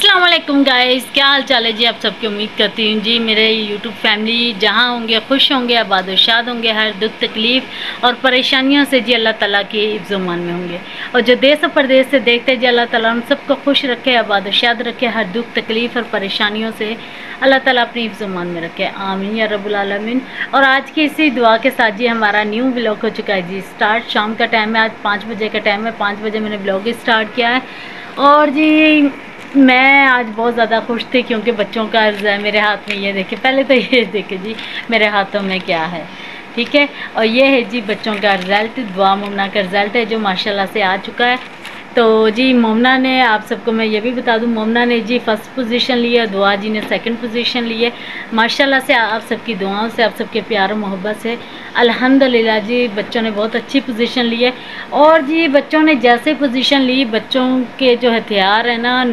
अस्सलाम वालेकुम गाइस, क्या हाल चाल है जी। आप सबकी उम्मीद करती हूँ जी मेरे यूट्यूब फैमिली जहाँ होंगे खुश होंगे, आबाद शाद होंगे, हर दुख तकलीफ़ और परेशानियों से जी अल्लाह ताला के इब्ज़ुमान में होंगे। और जो देश और प्रदेश से देखते जी अल्लाह ताला हम सबको खुश रखे, आबाद शाद रखे, हर दुख तकलीफ़ और परेशानियों से अल्लाह ताला अपनी इब्ज़ुमान में रखे, आमीन या रब्बुल आलमीन। और आज की इसी दुआ के साथ जी हमारा न्यू ब्लॉग हो चुका है जी स्टार्ट। शाम का टाइम है, आज 5 बजे का टाइम है। 5 बजे मैंने ब्लॉग स्टार्ट किया है। और जी मैं आज बहुत ज़्यादा खुश थी क्योंकि बच्चों का अर्ज़ है मेरे हाथ में। ये देखिए, पहले तो ये देखिए जी मेरे हाथों में क्या है, ठीक है। और ये है जी बच्चों का रिज़ल्ट, दुआ मोमना का रिज़ल्ट है जो माशाल्लाह से आ चुका है। तो जी मोमना ने, आप सबको मैं ये भी बता दूं, मोमना ने जी फर्स्ट पोजीशन ली है, दुआ जी ने सेकंड पोजीशन ली है। माशाल्लाह से आप सबकी दुआओं से, आप सबके प्यार और मोहब्बत से अल्हम्दुलिल्लाह जी बच्चों ने बहुत अच्छी पोजीशन ली है। और जी बच्चों ने जैसे पोजीशन ली, बच्चों के जो हथियार है ना,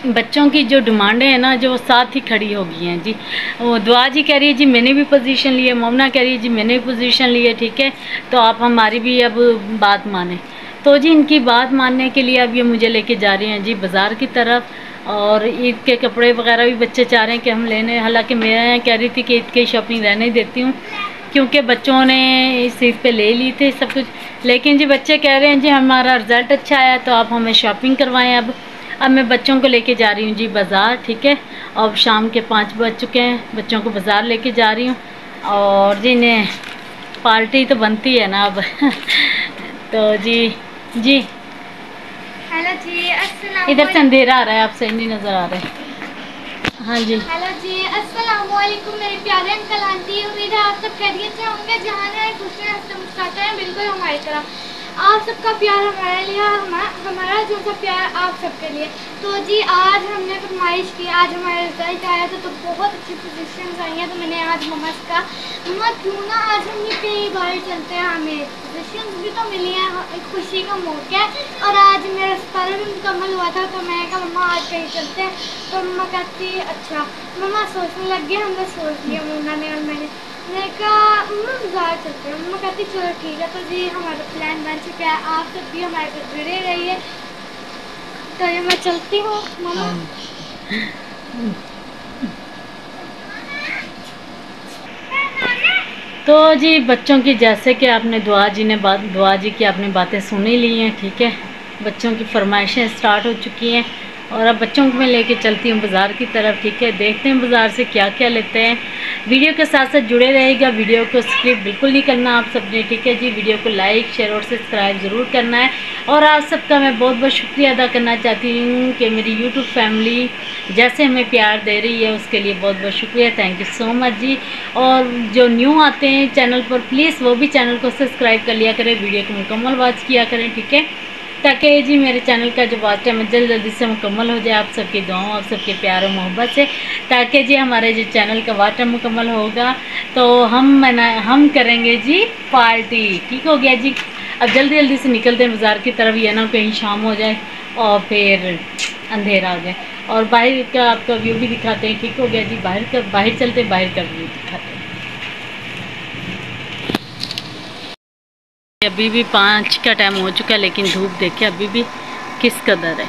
बच्चों की जो डिमांडें हैं ना, जो साथ ही खड़ी हो गई हैं जी। वो दुआ जी कह रही है जी मैंने भी पोजीशन ली है, मोमना कह रही है जी मैंने भी पोजीशन ली है, ठीक है। तो आप हमारी भी अब बात माने। तो जी इनकी बात मानने के लिए अब ये मुझे लेके जा रही हैं जी बाज़ार की तरफ। और ईद के कपड़े वगैरह भी बच्चे चाह रहे हैं कि हम लेने, हालांकि मैं कह रही थी कि ईद की शॉपिंग रहने देती हूँ क्योंकि बच्चों ने इस ईद पे ले ली थी सब कुछ। लेकिन जी बच्चे कह रहे हैं जी हमारा रिज़ल्ट अच्छा आया तो आप हमें शॉपिंग करवाएं। अब मैं बच्चों को लेके जा रही हूँ जी बाज़ार, ठीक है। अब शाम के 5 बज चुके हैं, बच्चों को बाज़ार लेके जा रही हूँ। और जी ने पार्टी तो बनती है ना अब तो जी हेलो जी, अस्सलाम इधर से अंधेरा आ रहा है, आपसे नहीं नज़र आ रहा है। हाँ जी, हेलो जी, अस्सलाम वालेकुम मेरे प्यारे अंकल आंटी। उम्मीद है आप सब खैरियत से होंगे, जहाँ है खुश हैं, हंसते मुस्कुराते हैं, बिल्कुल हमारी तरह। आप सबका प्यार हमारे लिए, हमारा जो सा प्यार आप सबके लिए। तो जी आज हमने फरमाइश की, आज हमारा रिजल्ट आया तो बहुत अच्छी पोजीशन आई हैं। तो मैंने आज मम्मा से कहा मम्मा क्यों ना आज हम ये कई बार चलते हैं, हमें पोजीशन भी तो मिली है, खुशी का मौका है। और आज मेरा अस्पताल भी मुकम्मल हुआ था तो मैंने कहा मम्मा आज कहीं चलते हैं। तो मम्मा कहती अच्छा। मम्मा सोचने लग गए, हमने सोच लिया मम्मा ने और मैंने कहा मम्मा बाजार चलते हैं। मम्मा कहती चलो ठीक है। तो जी हमारा प्लान बन चुका है, आप सब भी हमारे साथ जुड़े रहिए। तो ये मैं चलती हूँ मम्मा। तो जी बच्चों की, जैसे कि आपने दुआ जी की आपने बातें सुन ही ली हैं, ठीक है। बच्चों की फरमाइशें स्टार्ट हो चुकी हैं और अब बच्चों को मैं लेके चलती हूँ बाज़ार की तरफ, ठीक है। देखते हैं बाज़ार से क्या क्या लेते हैं। वीडियो के साथ साथ जुड़े रहेगा, वीडियो को स्किप बिल्कुल नहीं करना आप सबने, ठीक है जी। वीडियो को लाइक शेयर और सब्सक्राइब ज़रूर करना है। और आप सबका मैं बहुत बहुत शुक्रिया अदा करना चाहती हूँ कि मेरी यूट्यूब फैमिली जैसे हमें प्यार दे रही है उसके लिए बहुत बहुत शुक्रिया, थैंक यू सो मच जी। और जो न्यू आते हैं चैनल पर, प्लीज़ वो भी चैनल को सब्सक्राइब कर लिया करें, वीडियो को मुकम्मल वॉच किया करें, ठीक है, ताकि जी मेरे चैनल का जो वॉच टाइम जल्दी से मुकम्मल हो जाए आप सबकी दुआओं, आप सबके प्यार और मोहब्बत से। ताकि जी हमारे जो चैनल का वॉच टाइम मुकम्मल होगा तो हम करेंगे जी पार्टी, ठीक हो गया जी। अब जल्दी जल्दी से निकलते हैं बाज़ार की तरफ, ये ना कहीं शाम हो जाए और फिर अंधेरा हो जाए। और बाहर का आपका व्यू भी दिखाते हैं, ठीक हो गया जी। बाहर चलते हैं, बाहर का व्यू दिखाते हैं। अभी भी 5 का टाइम हो चुका है लेकिन धूप देखिए अभी भी किस कदर है।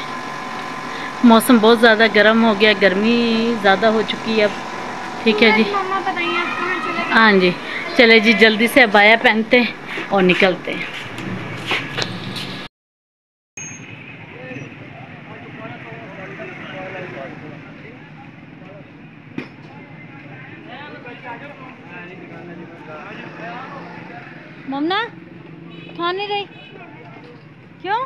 मौसम बहुत ज़्यादा गर्म हो गया, गर्मी ज़्यादा हो चुकी है अब, ठीक है जी। मम्मा बताइए आप कहाँ चले? हाँ जी, चले जी जल्दी से अबाया पहनते हैं और निकलते हैं। मम्मा खा नहीं रही क्यों?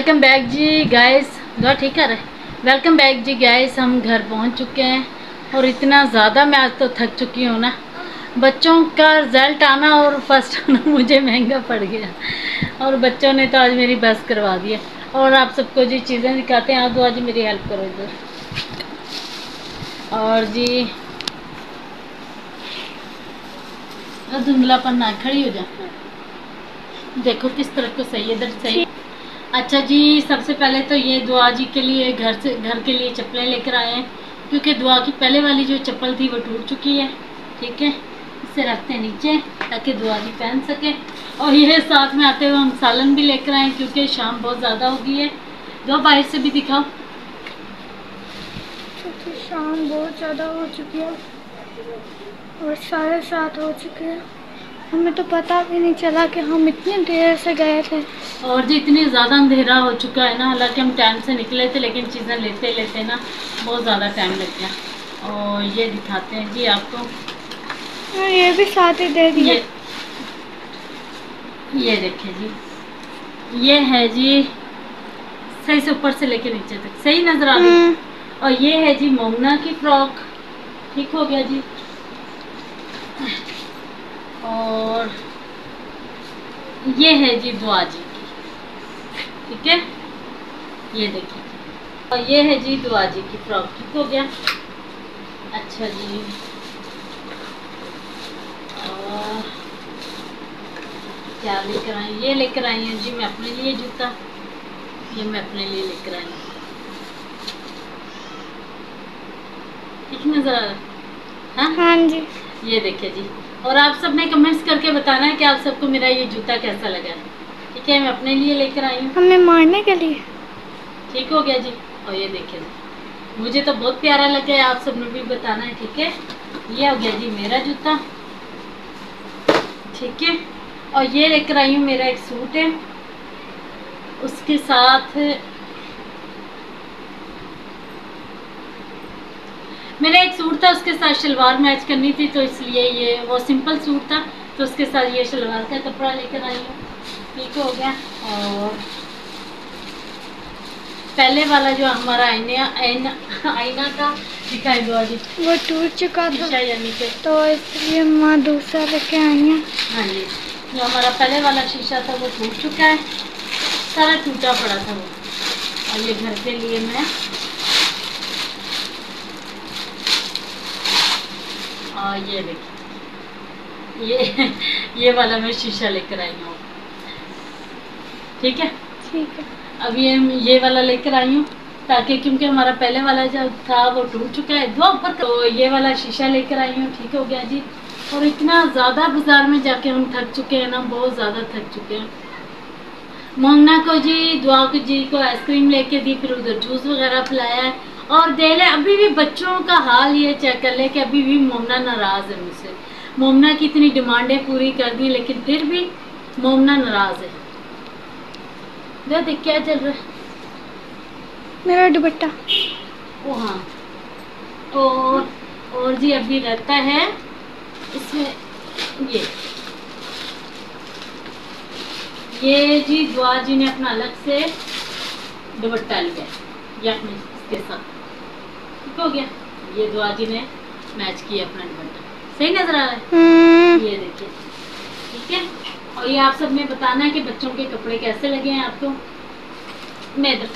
वेलकम बैक जी गाइस, दुआ ठीक कर रहे। वेलकम बैक जी गाइस, हम घर पहुंच चुके हैं और इतना ज़्यादा मैं आज तो थक चुकी हूँ ना। बच्चों का रिज़ल्ट आना और फर्स्ट आना मुझे महंगा पड़ गया और बच्चों ने तो आज मेरी बस करवा दी है। और आप सबको जी चीज़ें दिखाते हैं। आप दुआ जी मेरी हेल्प करो इधर। और जी धुंधलापन ना, खड़ी हो जा, देखो किस तरफ को सही है, इधर सही। अच्छा जी, सबसे पहले तो ये दुआ जी के लिए घर के लिए चप्पलें लेकर आए हैं, क्योंकि दुआ की पहले वाली जो चप्पल थी वो टूट चुकी है। ठीक है, इसे रखते हैं नीचे ताकि दुआ जी पहन सके। और ये साथ में आते हुए हम सालन भी लेकर आए, क्योंकि शाम बहुत ज़्यादा हो गई है। दो बाहर से भी दिखाओ। शाम बहुत ज़्यादा हो चुकी है और 7:30 हो चुके हैं। हमें तो पता भी नहीं चला कि हम इतनी देर से गए थे। और जी इतनी ज़्यादा अंधेरा हो चुका है ना, हालांकि हम टाइम से निकले थे, लेकिन चीज़ें लेते लेते ना बहुत ज़्यादा टाइम लग गया। और ये दिखाते हैं जी आपको, ये भी साथ ही दे दिए। ये देखिए जी, ये है जी सही से ऊपर से लेके नीचे तक सही नज़र आ रही। और ये है जी मोमना की फ्रॉक। ठीक हो गया जी। और ये है जी दुआ जी की, ठीक है, ये देखिए। और ये है जी दुआ जी की फ्रॉक। ठीक हो गया। अच्छा जी, और क्या लेकर आई, ये लेकर आई हूँ जी मैं अपने लिए जूता, ये मैं अपने लिए लेकर आई हूँ। ठीक नजर आ रहा है? हाँ जी। ये देखिए जी। और आप सब ने कमेंट्स करके बताना है कि आप सबको मेरा ये जूता कैसा लगा है। ठीक है, मैं अपने लिए लेकर आई हूँ, हमें मारने के लिए। ठीक हो गया जी। और ये देखिए जी, मुझे तो बहुत प्यारा लगा है, आप सब ने भी बताना है। ठीक है, ये हो गया जी मेरा जूता। ठीक है, और ये लेकर आई हूँ, मेरा एक सूट है, उसके साथ मेरा एक सूट था, उसके साथ शलवार मैच करनी थी, तो इसलिए ये वो सिंपल सूट था, तो उसके साथ ये शलवार का कपड़ा लेकर आई हूँ। ठीक हो गया। और पहले वाला जो हमारा आईना का दिखाई दो जी, वो टूट चुका था, यानी कि, तो इसलिए माँ दूसरा लेके आई है। हाँ जी, जो हमारा पहले वाला शीशा था वो टूट चुका है, सारा टूटा पड़ा था वो। और ये घर के लिए मैं, और ये देखिए, ये वाला मैं शीशा लेकर आई हूँ। ठीक है, ठीक है। अब ये वाला लेकर आई हूँ, ताकि क्योंकि हमारा पहले वाला जो था वो टूट चुका है, दो ऊपर, तो ये वाला शीशा लेकर आई हूँ। ठीक हो गया जी। और इतना ज़्यादा बाजार में जाके हम थक चुके हैं ना, बहुत ज़्यादा थक चुके हैं। मोमना को जी, दुआ को जी को आइसक्रीम लेके दी, फिर उधर जूस वगैरह पिलाया है। और दे ले, अभी भी बच्चों का हाल ये चेक कर ले कि अभी भी मोमना नाराज़ है मुझसे। मोमना की इतनी डिमांडें पूरी कर दी, लेकिन फिर भी मोमना नाराज़ है। देख क्या चल रहा है, मेरा दुपट्टा। ओ हाँ, और जी अभी रहता है इसमें ये जी दुआ जी ने अपना अलग से दुपट्टा लिया, ये अपने इसके साथ। ठीक हो गया, ये दुआ जी ने मैच किया अपना दुपट्टा, सही नजर आ रहा है। ये देखिए, ठीक है। और ये आप सब ने बताना है कि बच्चों के कपड़े कैसे लगे हैं आपको। मैं इधर